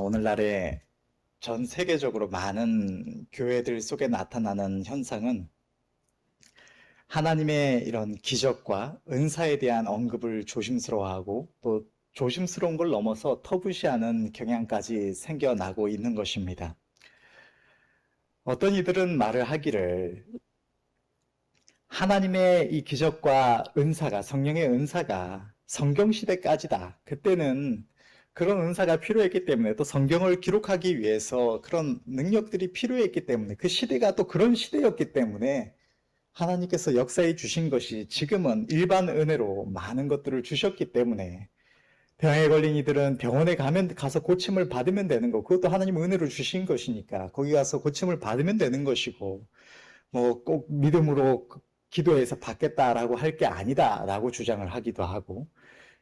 오늘날에 전 세계적으로 많은 교회들 속에 나타나는 현상은 하나님의 이런 기적과 은사에 대한 언급을 조심스러워하고 또 조심스러운 걸 넘어서 터부시하는 경향까지 생겨나고 있는 것입니다. 어떤 이들은 말을 하기를 하나님의 이 기적과 은사가, 성령의 은사가 성경시대까지다. 그때는 그런 은사가 필요했기 때문에 또 성경을 기록하기 위해서 그런 능력들이 필요했기 때문에 그 시대가 또 그런 시대였기 때문에 하나님께서 역사해 주신 것이 지금은 일반 은혜로 많은 것들을 주셨기 때문에 병에 걸린 이들은 병원에 가서 고침을 받으면 되는 거, 그것도 하나님 은혜로 주신 것이니까 거기 가서 고침을 받으면 되는 것이고 뭐 꼭 믿음으로 기도해서 받겠다라고 할 게 아니다라고 주장을 하기도 하고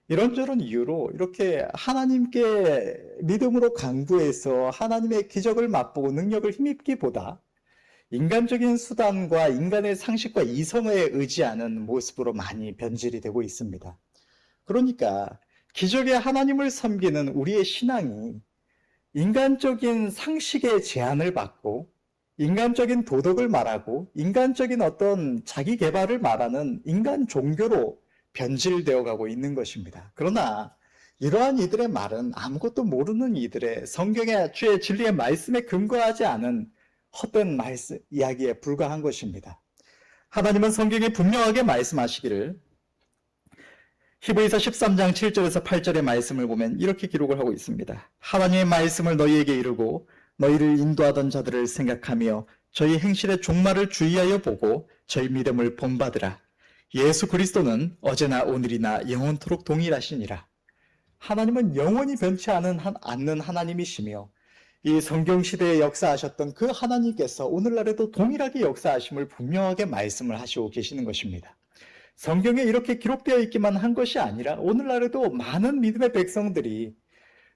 이런저런 이유로 이렇게 하나님께 믿음으로 간구해서 하나님의 기적을 맛보고 능력을 힘입기보다 인간적인 수단과 인간의 상식과 이성에 의지하는 모습으로 많이 변질이 되고 있습니다. 그러니까 기적의 하나님을 섬기는 우리의 신앙이 인간적인 상식의 제한을 받고 인간적인 도덕을 말하고 인간적인 어떤 자기 개발을 말하는 인간 종교로 변질되어 가고 있는 것입니다. 그러나 이러한 이들의 말은 아무것도 모르는 이들의 성경의 주의 진리의 말씀에 근거하지 않은 헛된 이야기에 불과한 것입니다. 하나님은 성경에 분명하게 말씀하시기를 히브리서 13장 7절에서 8절의 말씀을 보면 이렇게 기록을 하고 있습니다. 하나님의 말씀을 너희에게 이루고 너희를 인도하던 자들을 생각하며 저희 행실의 종말을 주의하여 보고 저희 믿음을 본받으라. 예수 그리스도는 어제나 오늘이나 영원토록 동일하시니라. 하나님은 영원히 변치 않는 하나님이시며 이 성경시대에 역사하셨던 그 하나님께서 오늘날에도 동일하게 역사하심을 분명하게 말씀을 하시고 계시는 것입니다. 성경에 이렇게 기록되어 있기만 한 것이 아니라 오늘날에도 많은 믿음의 백성들이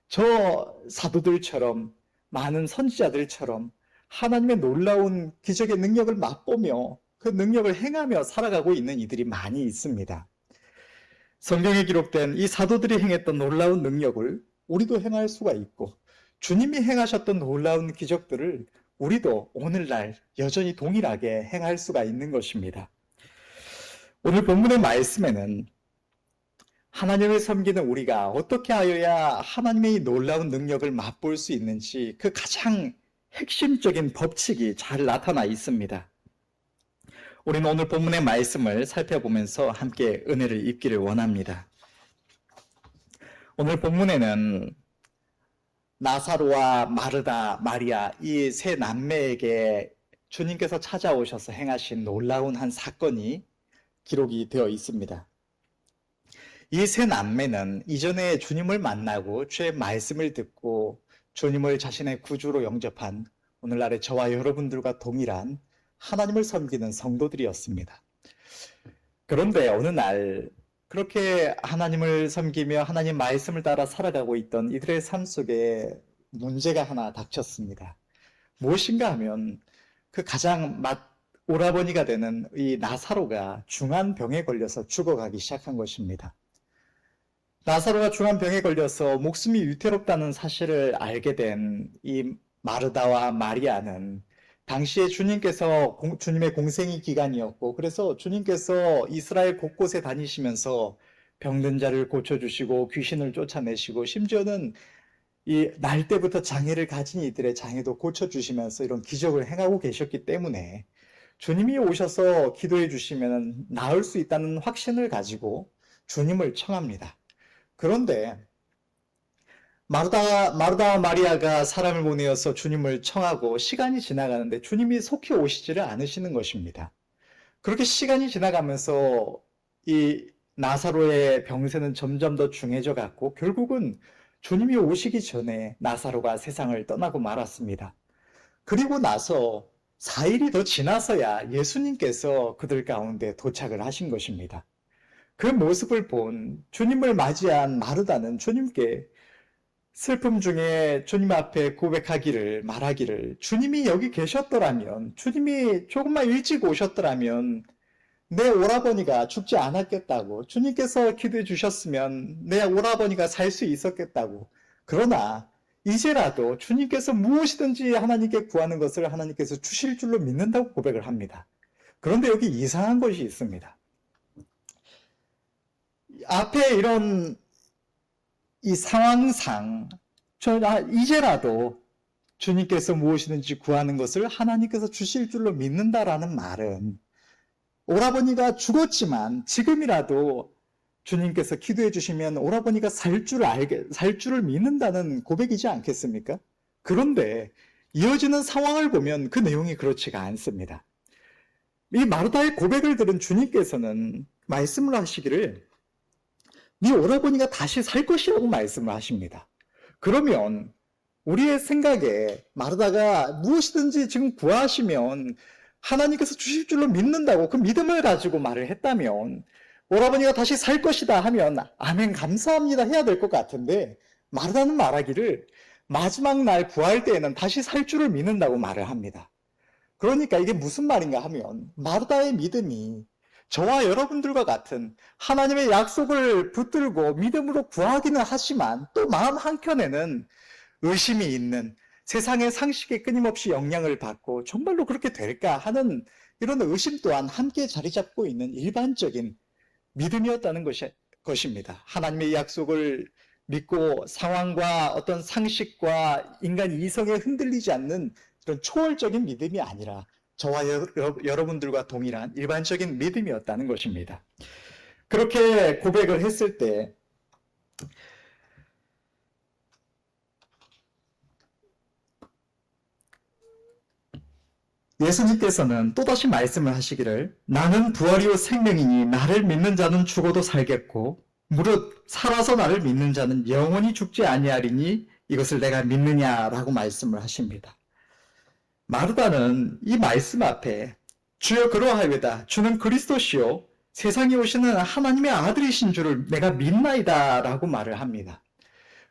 저 사도들처럼 많은 선지자들처럼 하나님의 놀라운 기적의 능력을 맛보며 그 능력을 행하며 살아가고 있는 이들이 많이 있습니다. 성경에 기록된 이 사도들이 행했던 놀라운 능력을 우리도 행할 수가 있고 주님이 행하셨던 놀라운 기적들을 우리도 오늘날 여전히 동일하게 행할 수가 있는 것입니다. 오늘 본문의 말씀에는 하나님을 섬기는 우리가 어떻게 하여야 하나님의 놀라운 능력을 맛볼 수 있는지 그 가장 핵심적인 법칙이 잘 나타나 있습니다. 우리는 오늘 본문의 말씀을 살펴보면서 함께 은혜를 입기를 원합니다. 오늘 본문에는 나사로와 마르다, 마리아 이 세 남매에게 주님께서 찾아오셔서 행하신 놀라운 한 사건이 기록이 되어 있습니다. 이 세 남매는 이전에 주님을 만나고 주의 말씀을 듣고 주님을 자신의 구주로 영접한 오늘날의 저와 여러분들과 동일한 하나님을 섬기는 성도들이었습니다. 그런데 어느 날 그렇게 하나님을 섬기며 하나님 말씀을 따라 살아가고 있던 이들의 삶 속에 문제가 하나 닥쳤습니다. 무엇인가 하면 그 가장 오라버니가 되는 이 나사로가 중한 병에 걸려서 죽어가기 시작한 것입니다. 나사로가 중한 병에 걸려서 목숨이 위태롭다는 사실을 알게 된 이 마르다와 마리아는 당시에 주님의 공생의 기간이었고 그래서 주님께서 이스라엘 곳곳에 다니시면서 병든 자를 고쳐주시고 귀신을 쫓아내시고 심지어는 이 날 때부터 장애를 가진 이들의 장애도 고쳐주시면서 이런 기적을 행하고 계셨기 때문에 주님이 오셔서 기도해 주시면 나을 수 있다는 확신을 가지고 주님을 청합니다. 그런데 마르다 마리아가 사람을 보내어서 주님을 청하고 시간이 지나가는데 주님이 속히 오시지를 않으시는 것입니다. 그렇게 시간이 지나가면서 이 나사로의 병세는 점점 더 중해져 갔고 결국은 주님이 오시기 전에 나사로가 세상을 떠나고 말았습니다. 그리고 나서 4일이 더 지나서야 예수님께서 그들 가운데 도착을 하신 것입니다. 그 모습을 본 주님을 맞이한 마르다는 주님께 슬픔 중에 주님 앞에 말하기를 주님이 여기 계셨더라면 주님이 조금만 일찍 오셨더라면 내 오라버니가 죽지 않았겠다고 주님께서 기도해 주셨으면 내 오라버니가 살 수 있었겠다고 그러나 이제라도 주님께서 무엇이든지 하나님께 구하는 것을 하나님께서 주실 줄로 믿는다고 고백을 합니다. 그런데 여기 이상한 것이 있습니다. 앞에 이런 이 상황상 이제라도 주님께서 무엇이든지 구하는 것을 하나님께서 주실 줄로 믿는다라는 말은 오라버니가 죽었지만 지금이라도 주님께서 기도해 주시면 오라버니가 살 줄을 믿는다는 고백이지 않겠습니까? 그런데 이어지는 상황을 보면 그 내용이 그렇지가 않습니다. 이 마르다의 고백을 들은 주님께서는 말씀을 하시기를 네 오라버니가 다시 살 것이라고 말씀을 하십니다. 그러면 우리의 생각에 마르다가 무엇이든지 지금 구하시면 하나님께서 주실 줄로 믿는다고 그 믿음을 가지고 말을 했다면 오라버니가 다시 살 것이다 하면 아멘 감사합니다 해야 될 것 같은데 마르다는 말하기를 마지막 날 부활 때에는 다시 살 줄을 믿는다고 말을 합니다. 그러니까 이게 무슨 말인가 하면 마르다의 믿음이 저와 여러분들과 같은 하나님의 약속을 붙들고 믿음으로 구하기는 하지만 또 마음 한켠에는 의심이 있는 세상의 상식에 끊임없이 영향을 받고 정말로 그렇게 될까 하는 이런 의심 또한 함께 자리 잡고 있는 일반적인 믿음이었다는 것입니다. 하나님의 약속을 믿고 상황과 어떤 상식과 인간 이성에 흔들리지 않는 이런 초월적인 믿음이 아니라 저와 여러분들과 동일한 일반적인 믿음이었다는 것입니다. 그렇게 고백을 했을 때 예수님께서는 또다시 말씀을 하시기를 나는 부활이요 생명이니 나를 믿는 자는 죽어도 살겠고 무릇 살아서 나를 믿는 자는 영원히 죽지 아니하리니 이것을 내가 믿느냐라고 말씀을 하십니다. 마르다는 이 말씀 앞에 주여 그러하여다 주는 그리스도시요 세상에 오시는 하나님의 아들이신 줄을 내가 믿나이다 라고 말을 합니다.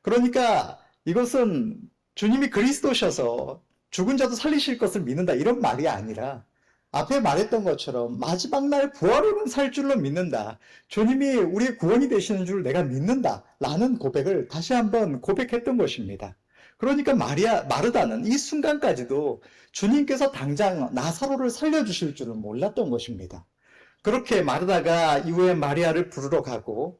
그러니까 이것은 주님이 그리스도셔서 죽은 자도 살리실 것을 믿는다 이런 말이 아니라 앞에 말했던 것처럼 마지막 날 부활하는 살 줄로 믿는다. 주님이 우리의 구원이 되시는 줄 내가 믿는다 라는 고백을 다시 한번 고백했던 것입니다. 그러니까 마르다는 이 순간까지도 주님께서 당장 나사로를 살려주실 줄은 몰랐던 것입니다. 그렇게 마르다가 이후에 마리아를 부르러 가고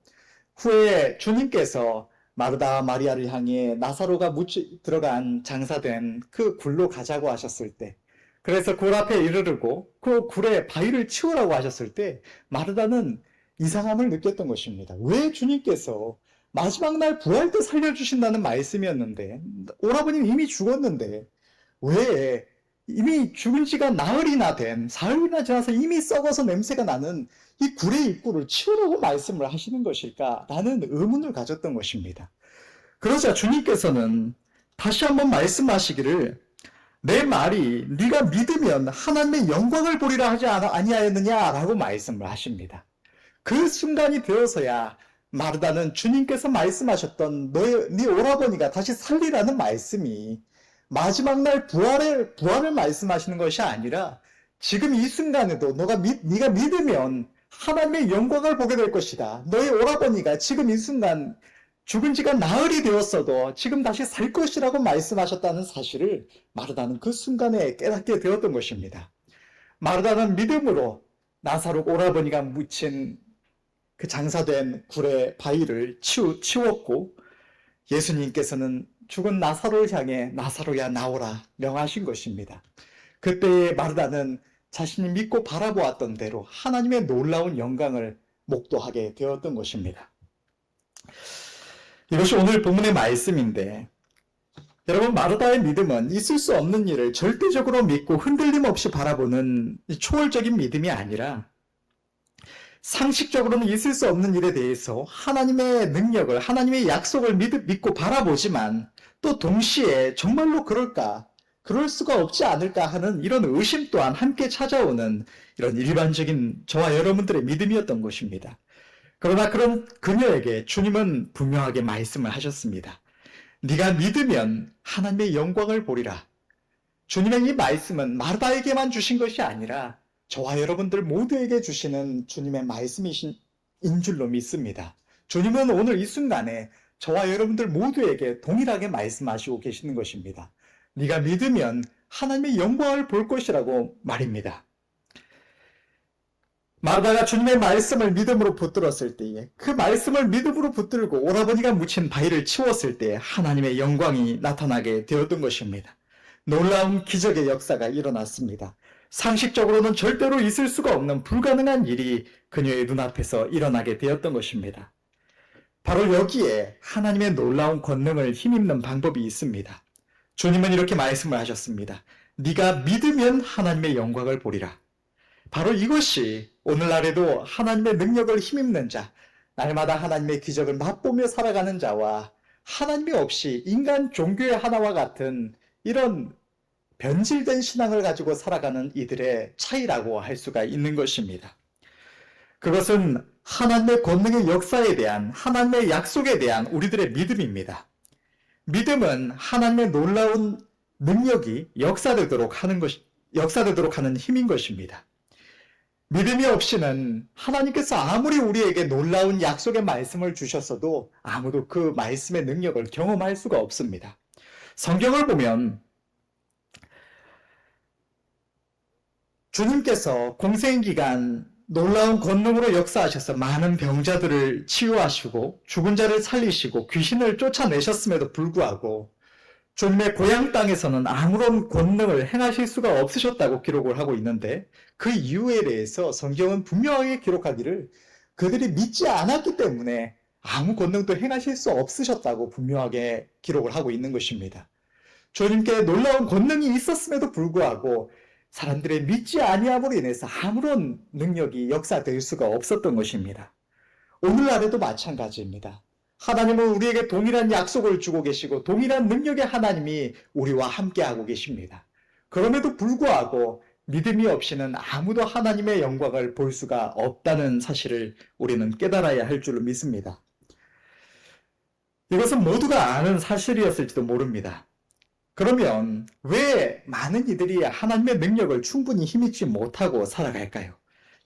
후에 주님께서 마르다와 마리아를 향해 나사로가 들어간 장사된 그 굴로 가자고 하셨을 때 그래서 굴 앞에 이르르고 그 굴에 바위를 치우라고 하셨을 때 마르다는 이상함을 느꼈던 것입니다. 왜 주님께서 마지막 날 부활 때 살려주신다는 말씀이었는데 오라버니는 이미 죽었는데 왜 이미 죽은 지가 나흘이나 된 사흘이나 지나서 이미 썩어서 냄새가 나는 이 굴의 입구를 치우라고 말씀을 하시는 것일까? 라는 의문을 가졌던 것입니다. 그러자 주님께서는 다시 한번 말씀하시기를 내 말이 네가 믿으면 하나님의 영광을 보리라 하지 아니하였느냐라고 말씀을 하십니다. 그 순간이 되어서야 마르다는 주님께서 말씀하셨던 네 오라버니가 다시 살리라는 말씀이 마지막 날 부활을 말씀하시는 것이 아니라 지금 이 순간에도 네가 믿으면 하나님의 영광을 보게 될 것이다. 너의 오라버니가 지금 이 순간 죽은 지가 나흘이 되었어도 지금 다시 살 것이라고 말씀하셨다는 사실을 마르다는 그 순간에 깨닫게 되었던 것입니다. 마르다는 믿음으로 나사로 오라버니가 묻힌 그 장사된 굴의 바위를 치웠고 예수님께서는 죽은 나사로를 향해 나사로야 나오라 명하신 것입니다. 그때 마르다는 자신이 믿고 바라보았던 대로 하나님의 놀라운 영광을 목도하게 되었던 것입니다. 이것이 오늘 본문의 말씀인데 여러분 마르다의 믿음은 있을 수 없는 일을 절대적으로 믿고 흔들림 없이 바라보는 초월적인 믿음이 아니라 상식적으로는 있을 수 없는 일에 대해서 하나님의 능력을 하나님의 약속을 믿고 바라보지만 또 동시에 정말로 그럴까? 그럴 수가 없지 않을까 하는 이런 의심 또한 함께 찾아오는 이런 일반적인 저와 여러분들의 믿음이었던 것입니다. 그러나 그런 그녀에게 주님은 분명하게 말씀을 하셨습니다. 네가 믿으면 하나님의 영광을 보리라. 주님의 이 말씀은 마르다에게만 주신 것이 아니라 저와 여러분들 모두에게 주시는 주님의 말씀이신 줄로 믿습니다. 주님은 오늘 이 순간에 저와 여러분들 모두에게 동일하게 말씀하시고 계시는 것입니다. 네가 믿으면 하나님의 영광을 볼 것이라고 말입니다. 마르다가 주님의 말씀을 믿음으로 붙들었을 때에 그 말씀을 믿음으로 붙들고 오라버니가 묻힌 바위를 치웠을 때 하나님의 영광이 나타나게 되었던 것입니다. 놀라운 기적의 역사가 일어났습니다. 상식적으로는 절대로 있을 수가 없는 불가능한 일이 그녀의 눈앞에서 일어나게 되었던 것입니다. 바로 여기에 하나님의 놀라운 권능을 힘입는 방법이 있습니다. 주님은 이렇게 말씀을 하셨습니다. 네가 믿으면 하나님의 영광을 보리라. 바로 이것이 오늘날에도 하나님의 능력을 힘입는 자, 날마다 하나님의 기적을 맛보며 살아가는 자와 하나님이 없이 인간 종교의 하나와 같은 이런 변질된 신앙을 가지고 살아가는 이들의 차이라고 할 수가 있는 것입니다. 그것은 하나님의 권능의 역사에 대한, 하나님의 약속에 대한 우리들의 믿음입니다. 믿음은 하나님의 놀라운 능력이 역사되도록 하는 힘인 것입니다. 믿음이 없이는 하나님께서 아무리 우리에게 놀라운 약속의 말씀을 주셨어도 아무도 그 말씀의 능력을 경험할 수가 없습니다. 성경을 보면 주님께서 공생기간 놀라운 권능으로 역사하셔서 많은 병자들을 치유하시고 죽은 자를 살리시고 귀신을 쫓아내셨음에도 불구하고 주님의 고향 땅에서는 아무런 권능을 행하실 수가 없으셨다고 기록을 하고 있는데 그 이유에 대해서 성경은 분명하게 기록하기를 그들이 믿지 않았기 때문에 아무 권능도 행하실 수 없으셨다고 분명하게 기록을 하고 있는 것입니다. 주님께 놀라운 권능이 있었음에도 불구하고 사람들의 믿지 아니함으로 인해서 아무런 능력이 역사될 수가 없었던 것입니다. 오늘날에도 마찬가지입니다. 하나님은 우리에게 동일한 약속을 주고 계시고 동일한 능력의 하나님이 우리와 함께하고 계십니다. 그럼에도 불구하고 믿음이 없이는 아무도 하나님의 영광을 볼 수가 없다는 사실을 우리는 깨달아야 할 줄로 믿습니다. 이것은 모두가 아는 사실이었을지도 모릅니다. 그러면 왜 많은 이들이 하나님의 능력을 충분히 힘입지 못하고 살아갈까요?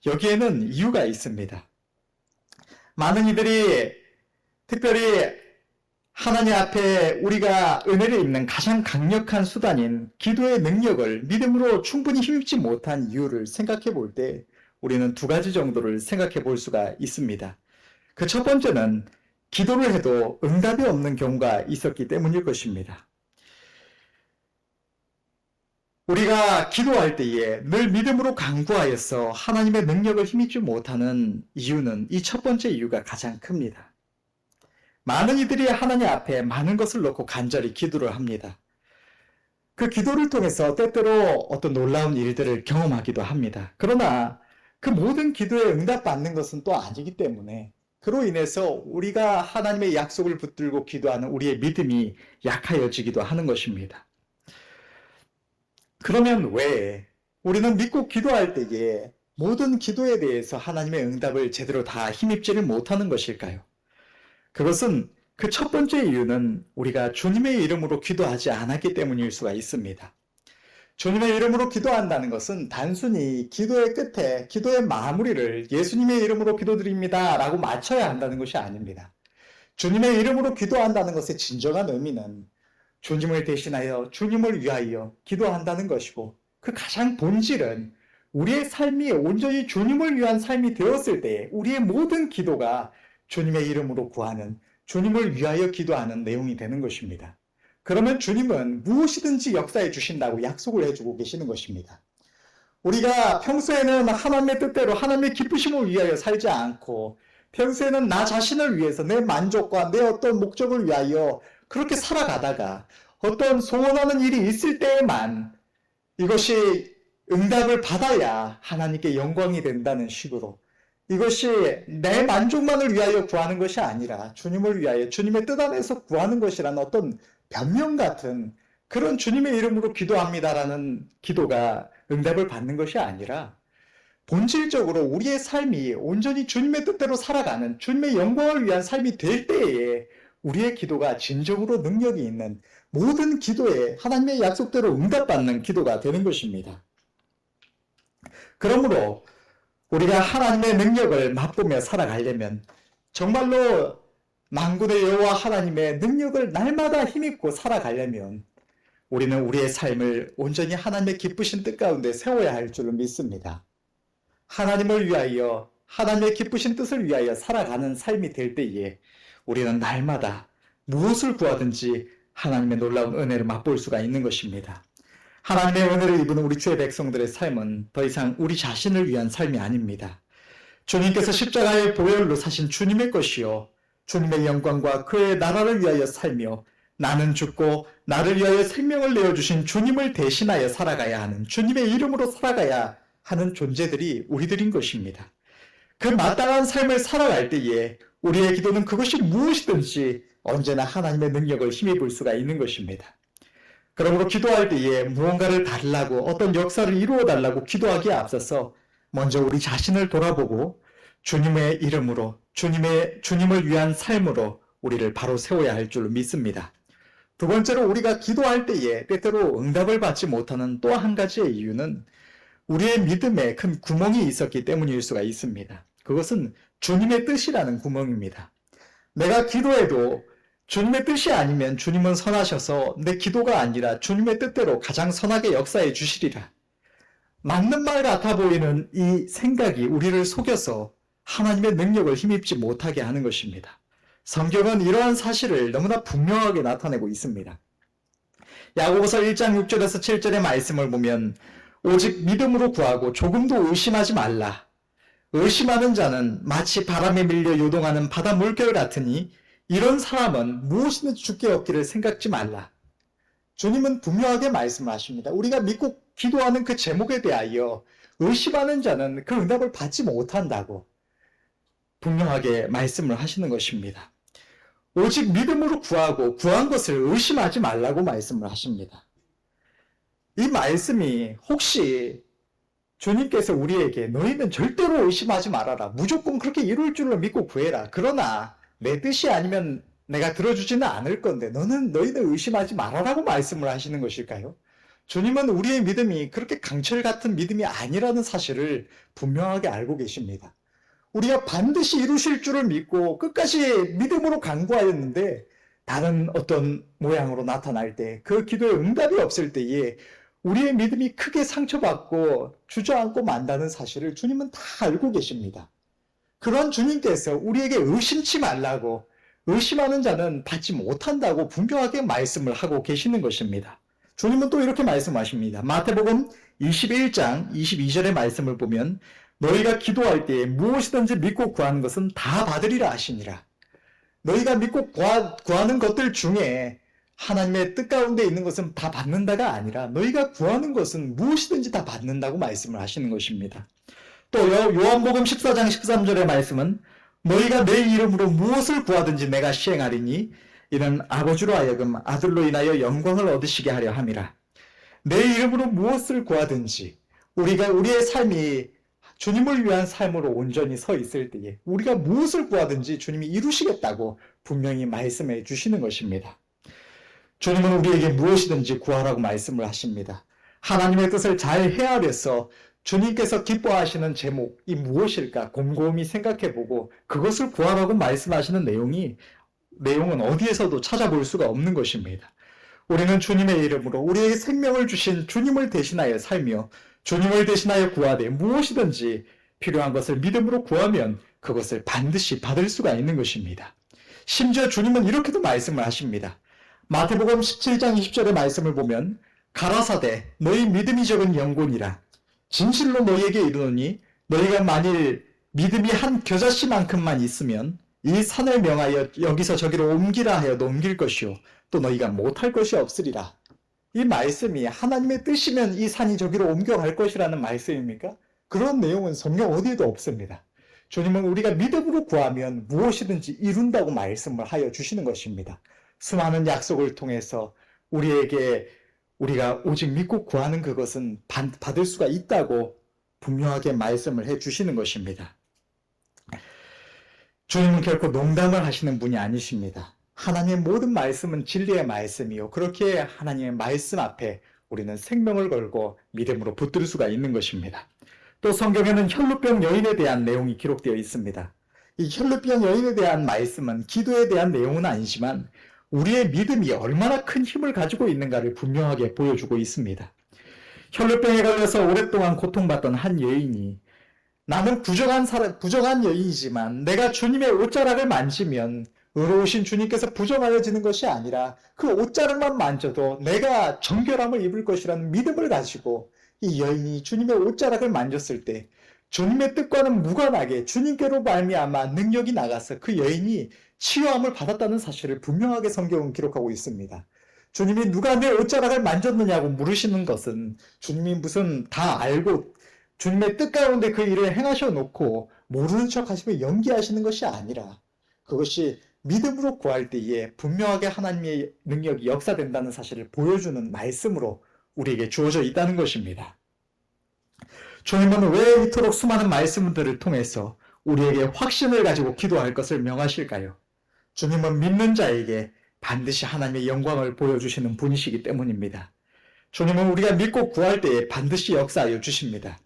여기에는 이유가 있습니다. 많은 이들이 특별히 하나님 앞에 우리가 은혜를 입는 가장 강력한 수단인 기도의 능력을 믿음으로 충분히 힘입지 못한 이유를 생각해 볼 때 우리는 두 가지 정도를 생각해 볼 수가 있습니다. 그 첫 번째는 기도를 해도 응답이 없는 경우가 있었기 때문일 것입니다. 우리가 기도할 때에 늘 믿음으로 강구하여서 하나님의 능력을 힘입지 못하는 이유는 이 첫 번째 이유가 가장 큽니다. 많은 이들이 하나님 앞에 많은 것을 놓고 간절히 기도를 합니다. 그 기도를 통해서 때때로 어떤 놀라운 일들을 경험하기도 합니다. 그러나 그 모든 기도에 응답받는 것은 또 아니기 때문에 그로 인해서 우리가 하나님의 약속을 붙들고 기도하는 우리의 믿음이 약하여지기도 하는 것입니다. 그러면 왜 우리는 믿고 기도할 때에 모든 기도에 대해서 하나님의 응답을 제대로 다 힘입지를 못하는 것일까요? 그것은 그 첫 번째 이유는 우리가 주님의 이름으로 기도하지 않았기 때문일 수가 있습니다. 주님의 이름으로 기도한다는 것은 단순히 기도의 끝에 기도의 마무리를 예수님의 이름으로 기도드립니다 라고 맞춰야 한다는 것이 아닙니다. 주님의 이름으로 기도한다는 것의 진정한 의미는 주님을 대신하여 주님을 위하여 기도한다는 것이고 그 가장 본질은 우리의 삶이 온전히 주님을 위한 삶이 되었을 때 우리의 모든 기도가 주님의 이름으로 구하는, 주님을 위하여 기도하는 내용이 되는 것입니다. 그러면 주님은 무엇이든지 역사해 주신다고 약속을 해주고 계시는 것입니다. 우리가 평소에는 하나님의 뜻대로 하나님의 기쁘심을 위하여 살지 않고 평소에는 나 자신을 위해서 내 만족과 내 어떤 목적을 위하여 그렇게 살아가다가 어떤 소원하는 일이 있을 때에만 이것이 응답을 받아야 하나님께 영광이 된다는 식으로 이것이 내 만족만을 위하여 구하는 것이 아니라 주님을 위하여 주님의 뜻 안에서 구하는 것이라는 어떤 변명 같은 그런 주님의 이름으로 기도합니다라는 기도가 응답을 받는 것이 아니라 본질적으로 우리의 삶이 온전히 주님의 뜻대로 살아가는 주님의 영광을 위한 삶이 될 때에 우리의 기도가 진정으로 능력이 있는 모든 기도에 하나님의 약속대로 응답받는 기도가 되는 것입니다. 그러므로 우리가 하나님의 능력을 맛보며 살아가려면 정말로 만군의 여호와 하나님의 능력을 날마다 힘입고 살아가려면 우리는 우리의 삶을 온전히 하나님의 기쁘신 뜻 가운데 세워야 할 줄로 믿습니다. 하나님을 위하여, 하나님의 기쁘신 뜻을 위하여 살아가는 삶이 될 때에 우리는 날마다 무엇을 구하든지 하나님의 놀라운 은혜를 맛볼 수가 있는 것입니다. 하나님의 은혜를 입은 우리 주의 백성들의 삶은 더 이상 우리 자신을 위한 삶이 아닙니다. 주님께서 십자가의 보혈로 사신 주님의 것이요 주님의 영광과 그의 나라를 위하여 살며 나는 죽고 나를 위하여 생명을 내어주신 주님을 대신하여 살아가야 하는, 주님의 이름으로 살아가야 하는 존재들이 우리들인 것입니다. 그 마땅한 삶을 살아갈 때에 우리의 기도는 그것이 무엇이든지 언제나 하나님의 능력을 힘입을 수가 있는 것입니다. 그러므로 기도할 때에 무언가를 달라고, 어떤 역사를 이루어 달라고 기도하기에 앞서서 먼저 우리 자신을 돌아보고 주님의 이름으로, 주님을 위한 삶으로 우리를 바로 세워야 할 줄 믿습니다. 두 번째로, 우리가 기도할 때에 때때로 응답을 받지 못하는 또 한 가지의 이유는 우리의 믿음에 큰 구멍이 있었기 때문일 수가 있습니다. 그것은 주님의 뜻이라는 구멍입니다. 내가 기도해도 주님의 뜻이 아니면 주님은 선하셔서 내 기도가 아니라 주님의 뜻대로 가장 선하게 역사해 주시리라. 맞는 말 같아 보이는 이 생각이 우리를 속여서 하나님의 능력을 힘입지 못하게 하는 것입니다. 성경은 이러한 사실을 너무나 분명하게 나타내고 있습니다. 야고보서 1장 6절에서 7절의 말씀을 보면 오직 믿음으로 구하고 조금도 의심하지 말라. 의심하는 자는 마치 바람에 밀려 요동하는 바다 물결 같으니 이런 사람은 무엇이든지 주께 얻기를 생각지 말라. 주님은 분명하게 말씀하십니다. 우리가 믿고 기도하는 그 제목에 대하여 의심하는 자는 그 응답을 받지 못한다고 분명하게 말씀을 하시는 것입니다. 오직 믿음으로 구하고 구한 것을 의심하지 말라고 말씀을 하십니다. 이 말씀이 혹시 주님께서 우리에게 너희는 절대로 의심하지 말아라, 무조건 그렇게 이룰 줄로 믿고 구해라, 그러나 내 뜻이 아니면 내가 들어주지는 않을 건데 너희는 의심하지 말아라고 말씀을 하시는 것일까요? 주님은 우리의 믿음이 그렇게 강철 같은 믿음이 아니라는 사실을 분명하게 알고 계십니다. 우리가 반드시 이루실 줄을 믿고 끝까지 믿음으로 간구하였는데 다른 어떤 모양으로 나타날 때, 그 기도에 응답이 없을 때에 우리의 믿음이 크게 상처받고 주저앉고 만다는 사실을 주님은 다 알고 계십니다. 그런 주님께서 우리에게 의심치 말라고, 의심하는 자는 받지 못한다고 분명하게 말씀을 하고 계시는 것입니다. 주님은 또 이렇게 말씀하십니다. 마태복음 21장 22절의 말씀을 보면 너희가 기도할 때 무엇이든지 믿고 구하는 것은 다 받으리라 하시니라. 너희가 믿고 구하는 것들 중에 하나님의 뜻 가운데 있는 것은 다 받는다가 아니라 너희가 구하는 것은 무엇이든지 다 받는다고 말씀을 하시는 것입니다. 또 요한복음 14장 13절의 말씀은 너희가 내 이름으로 무엇을 구하든지 내가 시행하리니 이는 아버지로 하여금 아들로 인하여 영광을 얻으시게 하려 함이라. 내 이름으로 무엇을 구하든지 우리의 삶이 주님을 위한 삶으로 온전히 서 있을 때에 우리가 무엇을 구하든지 주님이 이루시겠다고 분명히 말씀해 주시는 것입니다. 주님은 우리에게 무엇이든지 구하라고 말씀을 하십니다. 하나님의 뜻을 잘 헤아려서 주님께서 기뻐하시는 제목이 무엇일까 곰곰이 생각해보고 그것을 구하라고 말씀하시는 내용은 어디에서도 찾아볼 수가 없는 것입니다. 우리는 주님의 이름으로 우리에게 생명을 주신 주님을 대신하여 살며 주님을 대신하여 구하되 무엇이든지 필요한 것을 믿음으로 구하면 그것을 반드시 받을 수가 있는 것입니다. 심지어 주님은 이렇게도 말씀을 하십니다. 마태복음 17장 20절의 말씀을 보면 가라사대 너희 믿음이 적은 영혼이라 진실로 너희에게 이르노니 너희가 만일 믿음이 한 겨자씨만큼만 있으면 이 산을 명하여 여기서 저기로 옮기라 하여도 옮길 것이요 또 너희가 못할 것이 없으리라. 이 말씀이 하나님의 뜻이면 이 산이 저기로 옮겨갈 것이라는 말씀입니까? 그런 내용은 성경 어디에도 없습니다. 주님은 우리가 믿음으로 구하면 무엇이든지 이룬다고 말씀을 하여 주시는 것입니다. 수많은 약속을 통해서 우리가 오직 믿고 구하는 그것은 받을 수가 있다고 분명하게 말씀을 해 주시는 것입니다. 주님은 결코 농담을 하시는 분이 아니십니다. 하나님의 모든 말씀은 진리의 말씀이요. 그렇게 하나님의 말씀 앞에 우리는 생명을 걸고 믿음으로 붙들 수가 있는 것입니다. 또 성경에는 혈루병 여인에 대한 내용이 기록되어 있습니다. 이 혈루병 여인에 대한 말씀은 기도에 대한 내용은 아니지만 우리의 믿음이 얼마나 큰 힘을 가지고 있는가를 분명하게 보여주고 있습니다. 혈루병에 걸려서 오랫동안 고통받던 한 여인이 나는 부정한 여인이지만 내가 주님의 옷자락을 만지면 의로우신 주님께서 부정하여지는 것이 아니라 그 옷자락만 만져도 내가 정결함을 입을 것이라는 믿음을 가지고 이 여인이 주님의 옷자락을 만졌을 때 주님의 뜻과는 무관하게 주님께로 말미암아 능력이 나가서 그 여인이 치유함을 받았다는 사실을 분명하게 성경은 기록하고 있습니다. 주님이 누가 내 옷자락을 만졌느냐고 물으시는 것은 주님이 무슨 다 알고 주님의 뜻 가운데 그 일을 행하셔 놓고 모르는 척 하시며 연기하시는 것이 아니라 그것이 믿음으로 구할 때에 분명하게 하나님의 능력이 역사된다는 사실을 보여주는 말씀으로 우리에게 주어져 있다는 것입니다. 주님은 왜 이토록 수많은 말씀들을 통해서 우리에게 확신을 가지고 기도할 것을 명하실까요? 주님은 믿는 자에게 반드시 하나님의 영광을 보여주시는 분이시기 때문입니다. 주님은 우리가 믿고 구할 때에 반드시 역사하여 주십니다.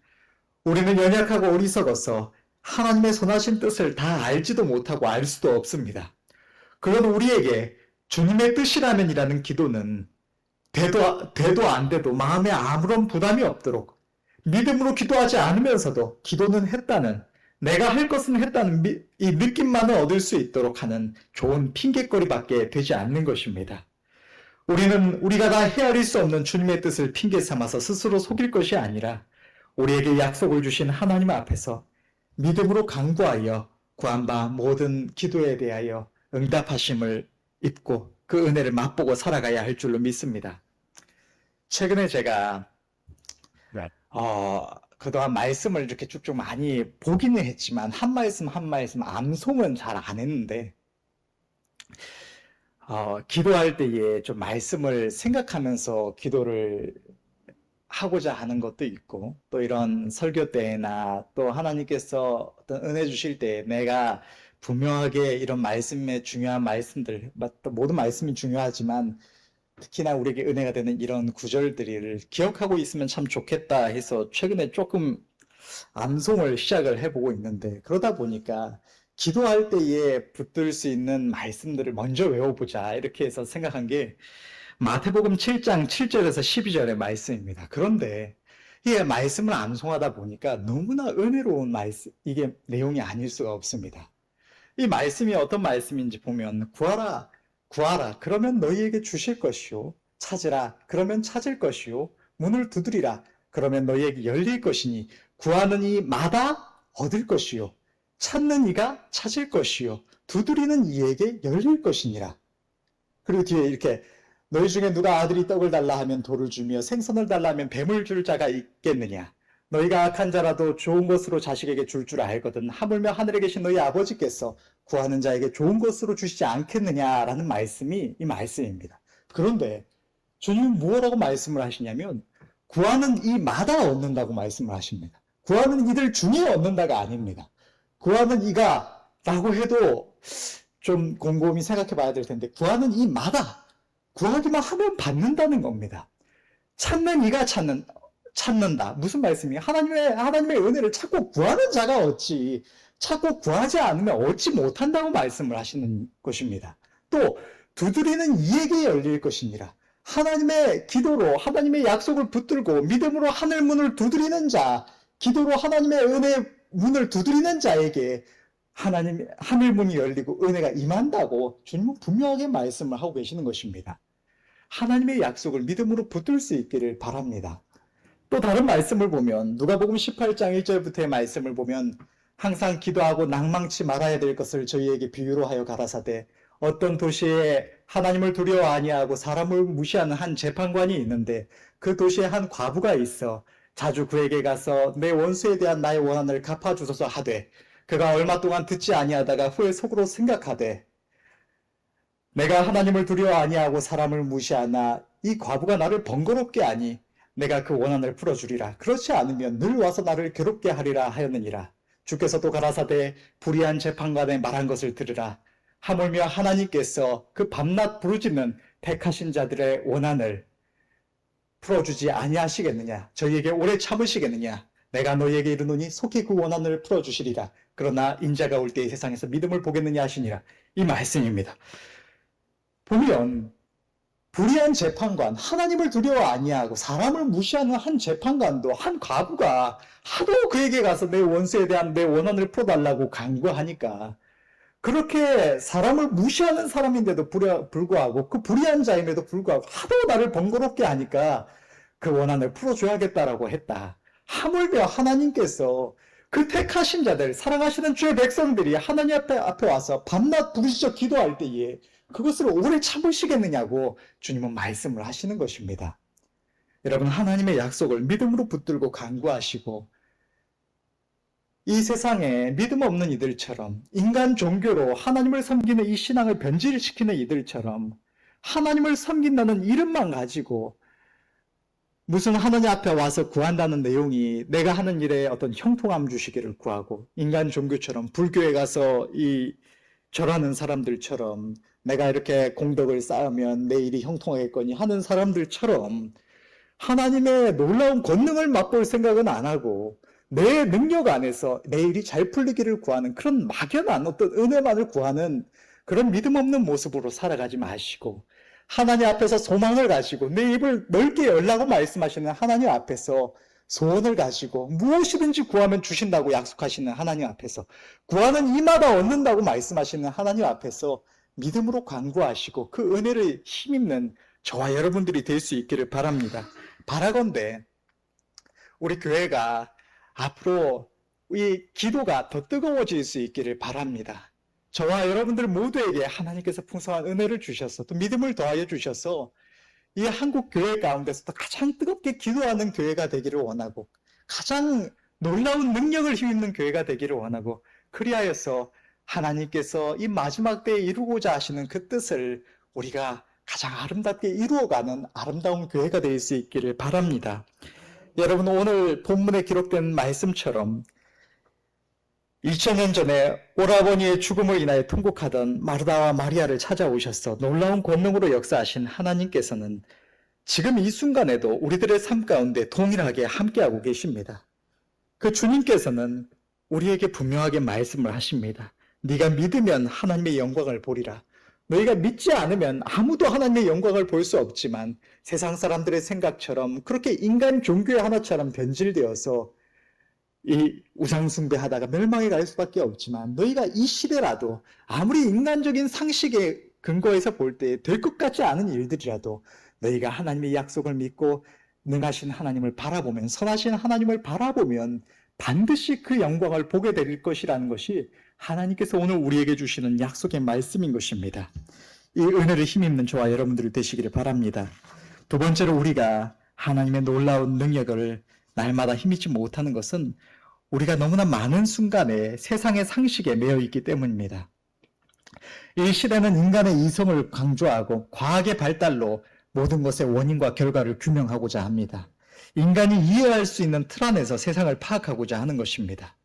우리는 연약하고 어리석어서 하나님의 선하신 뜻을 다 알지도 못하고 알 수도 없습니다. 그건 우리에게 주님의 뜻이라면이라는 기도는 돼도 안 돼도 마음에 아무런 부담이 없도록 믿음으로 기도하지 않으면서도 기도는 했다는, 내가 할 것은 했다는 이 느낌만을 얻을 수 있도록 하는 좋은 핑계거리밖에 되지 않는 것입니다. 우리는 우리가 다 헤아릴 수 없는 주님의 뜻을 핑계 삼아서 스스로 속일 것이 아니라 우리에게 약속을 주신 하나님 앞에서 믿음으로 간구하여 구한 바 모든 기도에 대하여 응답하심을 입고 그 은혜를 맛보고 살아가야 할 줄로 믿습니다. 최근에 제가 그동안 말씀을 이렇게 쭉쭉 많이 보기는 했지만 한 말씀 한 말씀 암송은 잘 안 했는데 기도할 때에 좀 말씀을 생각하면서 기도를 하고자 하는 것도 있고 또 이런 설교 때나 또 하나님께서 어떤 은혜 주실 때 내가 분명하게 이런 말씀의 중요한 말씀들, 또 모든 말씀이 중요하지만 특히나 우리에게 은혜가 되는 이런 구절들을 기억하고 있으면 참 좋겠다 해서 최근에 조금 암송을 시작을 해보고 있는데 그러다 보니까 기도할 때에 붙들 수 있는 말씀들을 먼저 외워보자 이렇게 해서 생각한 게 마태복음 7장 7절에서 12절의 말씀입니다. 그런데 이 말씀을 암송하다 보니까 너무나 은혜로운 말씀, 이게 내용이 아닐 수가 없습니다. 이 말씀이 어떤 말씀인지 보면 구하라 구하라 그러면 너희에게 주실 것이요 찾으라 그러면 찾을 것이요 문을 두드리라 그러면 너희에게 열릴 것이니 구하는 이마다 얻을 것이요 찾는 이가 찾을 것이요 두드리는 이에게 열릴 것이니라. 그리고 뒤에 이렇게 너희 중에 누가 아들이 떡을 달라 하면 돌을 주며 생선을 달라 하면 뱀을 줄 자가 있겠느냐. 너희가 악한 자라도 좋은 것으로 자식에게 줄 알거든 하물며 하늘에 계신 너희 아버지께서 구하는 자에게 좋은 것으로 주시지 않겠느냐라는 말씀이 이 말씀입니다. 그런데 주님은 무엇라고 말씀을 하시냐면 구하는 이마다 얻는다고 말씀을 하십니다. 구하는 이들 중에 얻는다가 아닙니다. 구하는 이가 라고 해도 좀 곰곰이 생각해 봐야 될 텐데 구하는 이마다 구하기만 하면 받는다는 겁니다. 찾는 이가 찾는다. 무슨 말씀이에요? 하나님의 은혜를 찾고 구하는 자가 얻지, 찾고 구하지 않으면 얻지 못한다고 말씀을 하시는 것입니다. 또 두드리는 이에게 열릴 것이니라. 하나님의 기도로 하나님의 약속을 붙들고 믿음으로 하늘 문을 두드리는 자, 기도로 하나님의 은혜 문을 두드리는 자에게 하늘 문이 열리고 은혜가 임한다고 주님은 분명하게 말씀을 하고 계시는 것입니다. 하나님의 약속을 믿음으로 붙들 수 있기를 바랍니다. 또 다른 말씀을 보면 누가복음 18장 1절부터의 말씀을 보면 항상 기도하고 낭망치 말아야 될 것을 저희에게 비유로 하여 가라사대 어떤 도시에 하나님을 두려워 아니하고 사람을 무시하는 한 재판관이 있는데 그 도시에 한 과부가 있어 자주 그에게 가서 내 원수에 대한 나의 원한을 갚아주소서 하되 그가 얼마 동안 듣지 아니하다가 후에 속으로 생각하되 내가 하나님을 두려워 아니하고 사람을 무시하나 이 과부가 나를 번거롭게 하니 내가 그 원한을 풀어주리라. 그렇지 않으면 늘 와서 나를 괴롭게 하리라 하였느니라. 주께서 또 가라사대 불의한 재판관의 말한 것을 들으라. 하물며 하나님께서 그 밤낮 부르짖는 택하신 자들의 원한을 풀어주지 아니하시겠느냐. 저희에게 오래 참으시겠느냐. 내가 너희에게 이르노니 속히 그 원한을 풀어주시리라. 그러나 인자가 올 때 이 세상에서 믿음을 보겠느냐 하시니라. 이 말씀입니다. 보면 불의한 재판관, 하나님을 두려워 아니하고 사람을 무시하는 한 재판관도 한 과부가 하도 그에게 가서 내 원수에 대한 내 원한을 풀어달라고 간구하니까 그렇게 사람을 무시하는 사람인데도 불구하고 그 불의한 자임에도 불구하고 하도 나를 번거롭게 하니까 그 원한을 풀어줘야겠다라고 했다. 하물며 하나님께서 그 택하신 자들, 사랑하시는 주의 백성들이 하나님 앞에 와서 밤낮 부르짖어 기도할 때에 그것을 오래 참으시겠느냐고 주님은 말씀을 하시는 것입니다. 여러분, 하나님의 약속을 믿음으로 붙들고 간구하시고 이 세상에 믿음 없는 이들처럼 인간 종교로 하나님을 섬기는 이 신앙을 변질시키는 이들처럼 하나님을 섬긴다는 이름만 가지고 무슨 하나님 앞에 와서 구한다는 내용이 내가 하는 일에 어떤 형통함 주시기를 구하고 인간 종교처럼 불교에 가서 이 절하는 사람들처럼 내가 이렇게 공덕을 쌓으면 내 일이 형통하겠거니 하는 사람들처럼 하나님의 놀라운 권능을 맛볼 생각은 안 하고 내 능력 안에서 내 일이 잘 풀리기를 구하는 그런 막연한 어떤 은혜만을 구하는 그런 믿음 없는 모습으로 살아가지 마시고 하나님 앞에서 소망을 가지고 내 입을 넓게 열라고 말씀하시는 하나님 앞에서 소원을 가지고 무엇이든지 구하면 주신다고 약속하시는 하나님 앞에서 구하는 이마다 얻는다고 말씀하시는 하나님 앞에서 믿음으로 간구하시고 그 은혜를 힘입는 저와 여러분들이 될 수 있기를 바랍니다. 바라건대 우리 교회가 앞으로 이 기도가 더 뜨거워질 수 있기를 바랍니다. 저와 여러분들 모두에게 하나님께서 풍성한 은혜를 주셔서 또 믿음을 더하여 주셔서 이 한국 교회 가운데서도 가장 뜨겁게 기도하는 교회가 되기를 원하고 가장 놀라운 능력을 힘입는 교회가 되기를 원하고 그리하여서 하나님께서 이 마지막 때에 이루고자 하시는 그 뜻을 우리가 가장 아름답게 이루어가는 아름다운 교회가 될 수 있기를 바랍니다. 여러분, 오늘 본문에 기록된 말씀처럼 2000년 전에 오라버니의 죽음을 인하여 통곡하던 마르다와 마리아를 찾아오셔서 놀라운 권능으로 역사하신 하나님께서는 지금 이 순간에도 우리들의 삶 가운데 동일하게 함께하고 계십니다. 그 주님께서는 우리에게 분명하게 말씀을 하십니다. 네가 믿으면 하나님의 영광을 보리라. 너희가 믿지 않으면 아무도 하나님의 영광을 볼 수 없지만 세상 사람들의 생각처럼 그렇게 인간 종교의 하나처럼 변질되어서 이 우상숭배하다가 멸망에 갈 수밖에 없지만 너희가 이 시대라도 아무리 인간적인 상식에 근거해서 볼 때 될 것 같지 않은 일들이라도 너희가 하나님의 약속을 믿고 능하신 하나님을 바라보면 선하신 하나님을 바라보면 반드시 그 영광을 보게 될 것이라는 것이 하나님께서 오늘 우리에게 주시는 약속의 말씀인 것입니다. 이 은혜를 힘입는 저와 여러분들이 되시기를 바랍니다. 두 번째로 우리가 하나님의 놀라운 능력을 날마다 힘입지 못하는 것은 우리가 너무나 많은 순간에 세상의 상식에 매여 있기 때문입니다. 이 시대는 인간의 이성을 강조하고 과학의 발달로 모든 것의 원인과 결과를 규명하고자 합니다. 인간이 이해할 수 있는 틀 안에서 세상을 파악하고자 하는 것입니다.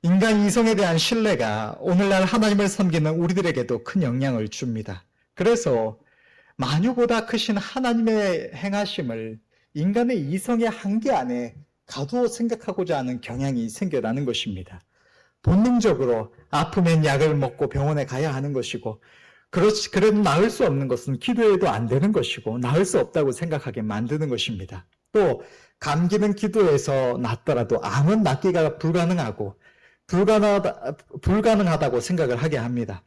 인간 이성에 대한 신뢰가 오늘날 하나님을 섬기는 우리들에게도 큰 영향을 줍니다. 그래서 만유보다 크신 하나님의 행하심을 인간의 이성의 한계 안에 가두어 생각하고자 하는 경향이 생겨나는 것입니다. 본능적으로 아프면 약을 먹고 병원에 가야 하는 것이고 그래도 나을 수 없는 것은 기도해도 안 되는 것이고 나을 수 없다고 생각하게 만드는 것입니다. 또 감기는 기도해서 낫더라도 암은 낫기가 불가능하다고 생각을 하게 합니다.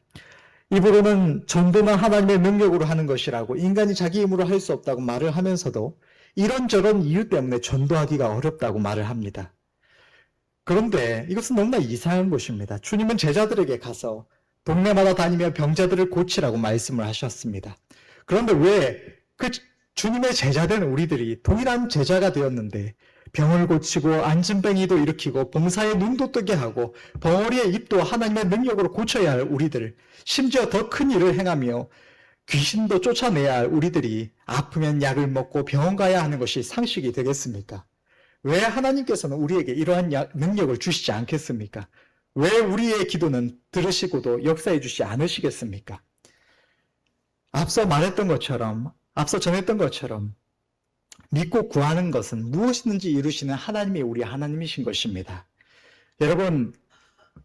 입으로는 전도는 하나님의 능력으로 하는 것이라고 인간이 자기 힘으로 할 수 없다고 말을 하면서도 이런저런 이유 때문에 전도하기가 어렵다고 말을 합니다. 그런데 이것은 너무나 이상한 것입니다. 주님은 제자들에게 가서 동네마다 다니며 병자들을 고치라고 말씀을 하셨습니다. 그런데 왜 그 주님의 제자된 우리들이 동일한 제자가 되었는데 병을 고치고 안진뱅이도 일으키고 봉사에 눈도 뜨게 하고 벙어리의 입도 하나님의 능력으로 고쳐야 할 우리들, 심지어 더 큰 일을 행하며 귀신도 쫓아내야 할 우리들이 아프면 약을 먹고 병원 가야 하는 것이 상식이 되겠습니까? 왜 하나님께서는 우리에게 이러한 능력을 주시지 않겠습니까? 왜 우리의 기도는 들으시고도 역사해 주시지 않으시겠습니까? 앞서 전했던 것처럼 믿고 구하는 것은 무엇이든지 이루시는 하나님이 우리 하나님이신 것입니다. 여러분,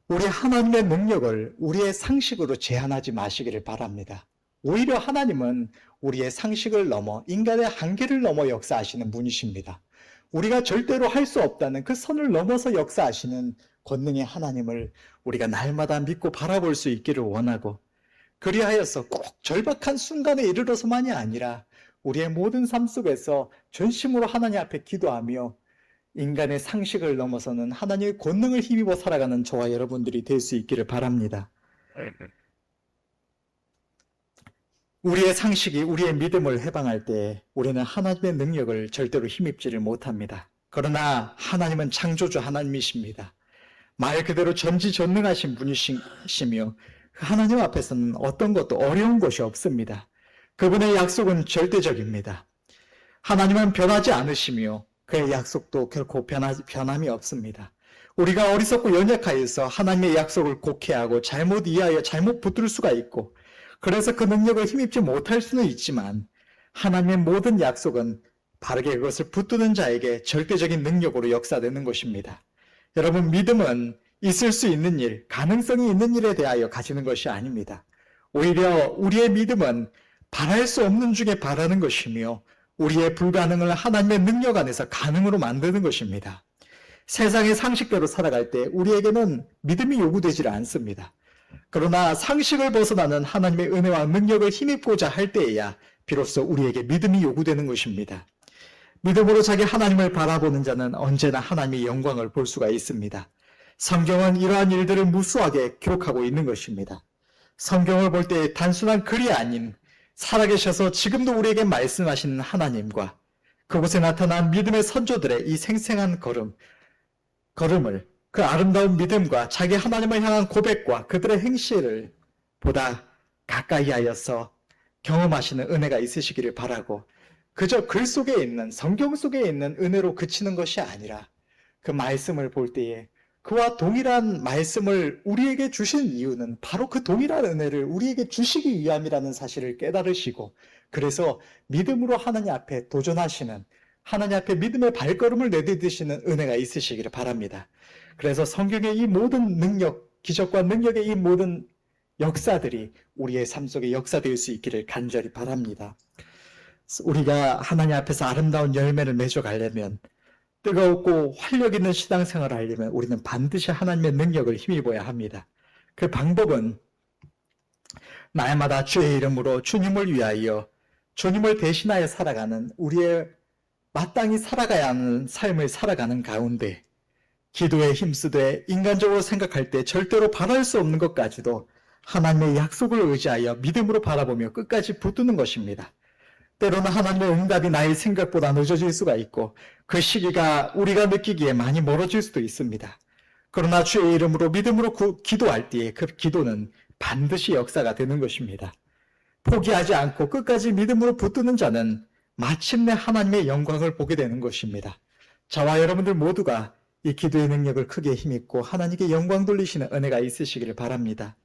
우리 하나님의 능력을 우리의 상식으로 제한하지 마시기를 바랍니다. 오히려 하나님은 우리의 상식을 넘어 인간의 한계를 넘어 역사하시는 분이십니다. 우리가 절대로 할 수 없다는 그 선을 넘어서 역사하시는 권능의 하나님을 우리가 날마다 믿고 바라볼 수 있기를 원하고, 그리하여서 꼭 절박한 순간에 이르러서만이 아니라 우리의 모든 삶 속에서 전심으로 하나님 앞에 기도하며 인간의 상식을 넘어서는 하나님의 권능을 힘입어 살아가는 저와 여러분들이 될 수 있기를 바랍니다. 우리의 상식이 우리의 믿음을 해방할 때 우리는 하나님의 능력을 절대로 힘입지를 못합니다. 그러나 하나님은 창조주 하나님이십니다. 말 그대로 전지전능하신 분이시며 하나님 앞에서는 어떤 것도 어려운 것이 없습니다. 그분의 약속은 절대적입니다. 하나님은 변하지 않으시며 그의 약속도 결코 변함이 없습니다. 우리가 어리석고 연약하여서 하나님의 약속을 곡해하고 잘못 이해하여 잘못 붙들 수가 있고, 그래서 그 능력을 힘입지 못할 수는 있지만 하나님의 모든 약속은 바르게 그것을 붙드는 자에게 절대적인 능력으로 역사되는 것입니다. 여러분, 믿음은 있을 수 있는 일, 가능성이 있는 일에 대하여 가지는 것이 아닙니다. 오히려 우리의 믿음은 바랄 수 없는 중에 바라는 것이며 우리의 불가능을 하나님의 능력 안에서 가능으로 만드는 것입니다. 세상의 상식대로 살아갈 때 우리에게는 믿음이 요구되지 않습니다. 그러나 상식을 벗어나는 하나님의 은혜와 능력을 힘입고자 할 때에야 비로소 우리에게 믿음이 요구되는 것입니다. 믿음으로 자기 하나님을 바라보는 자는 언제나 하나님의 영광을 볼 수가 있습니다. 성경은 이러한 일들을 무수하게 기록하고 있는 것입니다. 성경을 볼 때 단순한 글이 아닌 살아계셔서 지금도 우리에게 말씀하시는 하나님과 그곳에 나타난 믿음의 선조들의 이 생생한 걸음을, 그 아름다운 믿음과 자기 하나님을 향한 고백과 그들의 행실을 보다 가까이 하여서 경험하시는 은혜가 있으시기를 바라고, 그저 글 속에 있는, 성경 속에 있는 은혜로 그치는 것이 아니라 그 말씀을 볼 때에 그와 동일한 말씀을 우리에게 주신 이유는 바로 그 동일한 은혜를 우리에게 주시기 위함이라는 사실을 깨달으시고, 그래서 믿음으로 하나님 앞에 도전하시는, 하나님 앞에 믿음의 발걸음을 내디디시는 은혜가 있으시기를 바랍니다. 그래서 성경의 이 모든 능력, 기적과 능력의 이 모든 역사들이 우리의 삶 속에 역사될 수 있기를 간절히 바랍니다. 우리가 하나님 앞에서 아름다운 열매를 맺어가려면, 뜨겁고 활력 있는 신앙생활을 하려면 우리는 반드시 하나님의 능력을 힘입어야 합니다. 그 방법은 날마다 주의 이름으로 주님을 위하여, 주님을 대신하여 살아가는, 우리의 마땅히 살아가야 하는 삶을 살아가는 가운데 기도에 힘쓰되 인간적으로 생각할 때 절대로 바랄 수 없는 것까지도 하나님의 약속을 의지하여 믿음으로 바라보며 끝까지 붙드는 것입니다. 때로는 하나님의 응답이 나의 생각보다 늦어질 수가 있고 그 시기가 우리가 느끼기에 많이 멀어질 수도 있습니다. 그러나 주의 이름으로 믿음으로 기도할 때에 그 기도는 반드시 역사가 되는 것입니다. 포기하지 않고 끝까지 믿음으로 붙드는 자는 마침내 하나님의 영광을 보게 되는 것입니다. 저와 여러분들 모두가 이 기도의 능력을 크게 힘입고 하나님께 영광 돌리시는 은혜가 있으시기를 바랍니다.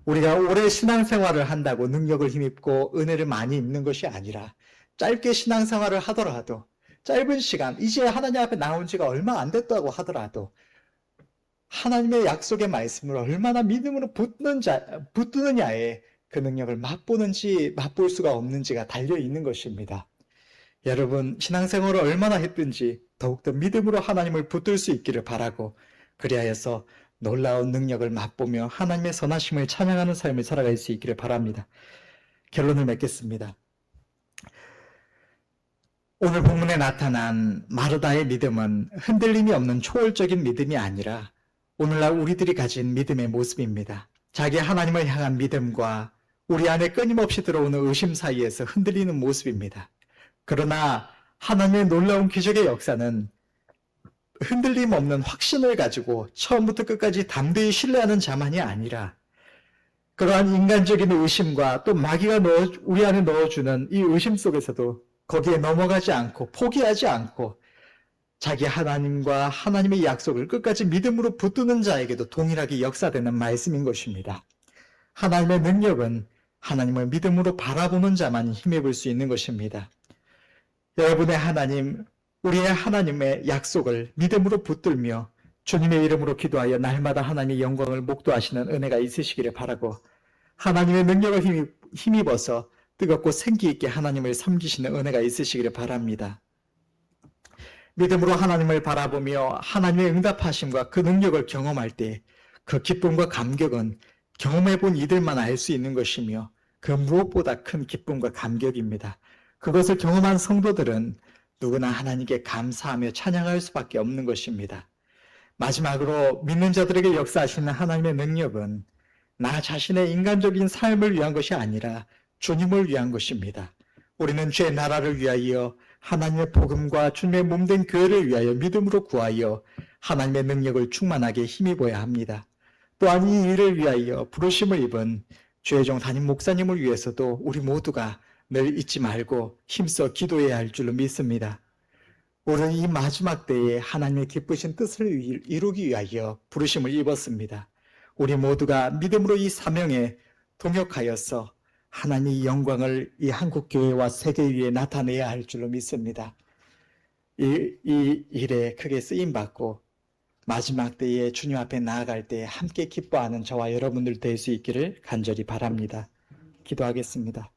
우리가 오래 신앙생활을 한다고 능력을 힘입고 은혜를 많이 입는 것이 아니라 짧게 신앙생활을 하더라도, 짧은 시간, 이제 하나님 앞에 나온 지가 얼마 안 됐다고 하더라도 하나님의 약속의 말씀을 얼마나 믿음으로 붙드느냐에 그 능력을 맛보는지 맛볼 수가 없는지가 달려있는 것입니다. 여러분, 신앙생활을 얼마나 했든지 더욱더 믿음으로 하나님을 붙들 수 있기를 바라고, 그리하여서 놀라운 능력을 맛보며 하나님의 선하심을 찬양하는 삶을 살아갈 수 있기를 바랍니다. 결론을 맺겠습니다. 오늘 본문에 나타난 마르다의 믿음은 흔들림이 없는 초월적인 믿음이 아니라 오늘날 우리들이 가진 믿음의 모습입니다. 자기 하나님을 향한 믿음과 우리 안에 끊임없이 들어오는 의심 사이에서 흔들리는 모습입니다. 그러나 하나님의 놀라운 기적의 역사는 흔들림 없는 확신을 가지고 처음부터 끝까지 담대히 신뢰하는 자만이 아니라 그러한 인간적인 의심과 또 마귀가 우리 안에 넣어주는 이 의심 속에서도 거기에 넘어가지 않고 포기하지 않고 자기 하나님과 하나님의 약속을 끝까지 믿음으로 붙드는 자에게도 동일하게 역사되는 말씀인 것입니다. 하나님의 능력은 하나님을 믿음으로 바라보는 자만이 힘입을 수 있는 것입니다. 여러분의 하나님, 우리의 하나님의 약속을 믿음으로 붙들며 주님의 이름으로 기도하여 날마다 하나님의 영광을 목도하시는 은혜가 있으시기를 바라고 하나님의 능력을 힘입어서 뜨겁고 생기 있게 하나님을 섬기시는 은혜가 있으시기를 바랍니다. 믿음으로 하나님을 바라보며 하나님의 응답하심과 그 능력을 경험할 때 그 기쁨과 감격은 경험해 본 이들만 알 수 있는 것이며 그 무엇보다 큰 기쁨과 감격입니다. 그것을 경험한 성도들은 누구나 하나님께 감사하며 찬양할 수밖에 없는 것입니다. 마지막으로 믿는 자들에게 역사하시는 하나님의 능력은 나 자신의 인간적인 삶을 위한 것이 아니라 주님을 위한 것입니다. 우리는 죄 나라를 위하여 하나님의 복음과 주님의 몸된 교회를 위하여 믿음으로 구하여 하나님의 능력을 충만하게 힘입어야 합니다. 또한 이 일을 위하여 부르심을 입은 주의종 담임 목사님을 위해서도 우리 모두가 늘 잊지 말고 힘써 기도해야 할 줄로 믿습니다. 우리는 이 마지막 때에 하나님의 기쁘신 뜻을 이루기 위하여 부르심을 입었습니다. 우리 모두가 믿음으로 이 사명에 동역하여서 하나님의 영광을 이 한국교회와 세계 위에 나타내야 할 줄로 믿습니다. 이 일에 크게 쓰임받고 마지막 때에 주님 앞에 나아갈 때 함께 기뻐하는 저와 여러분들 될 수 있기를 간절히 바랍니다. 기도하겠습니다.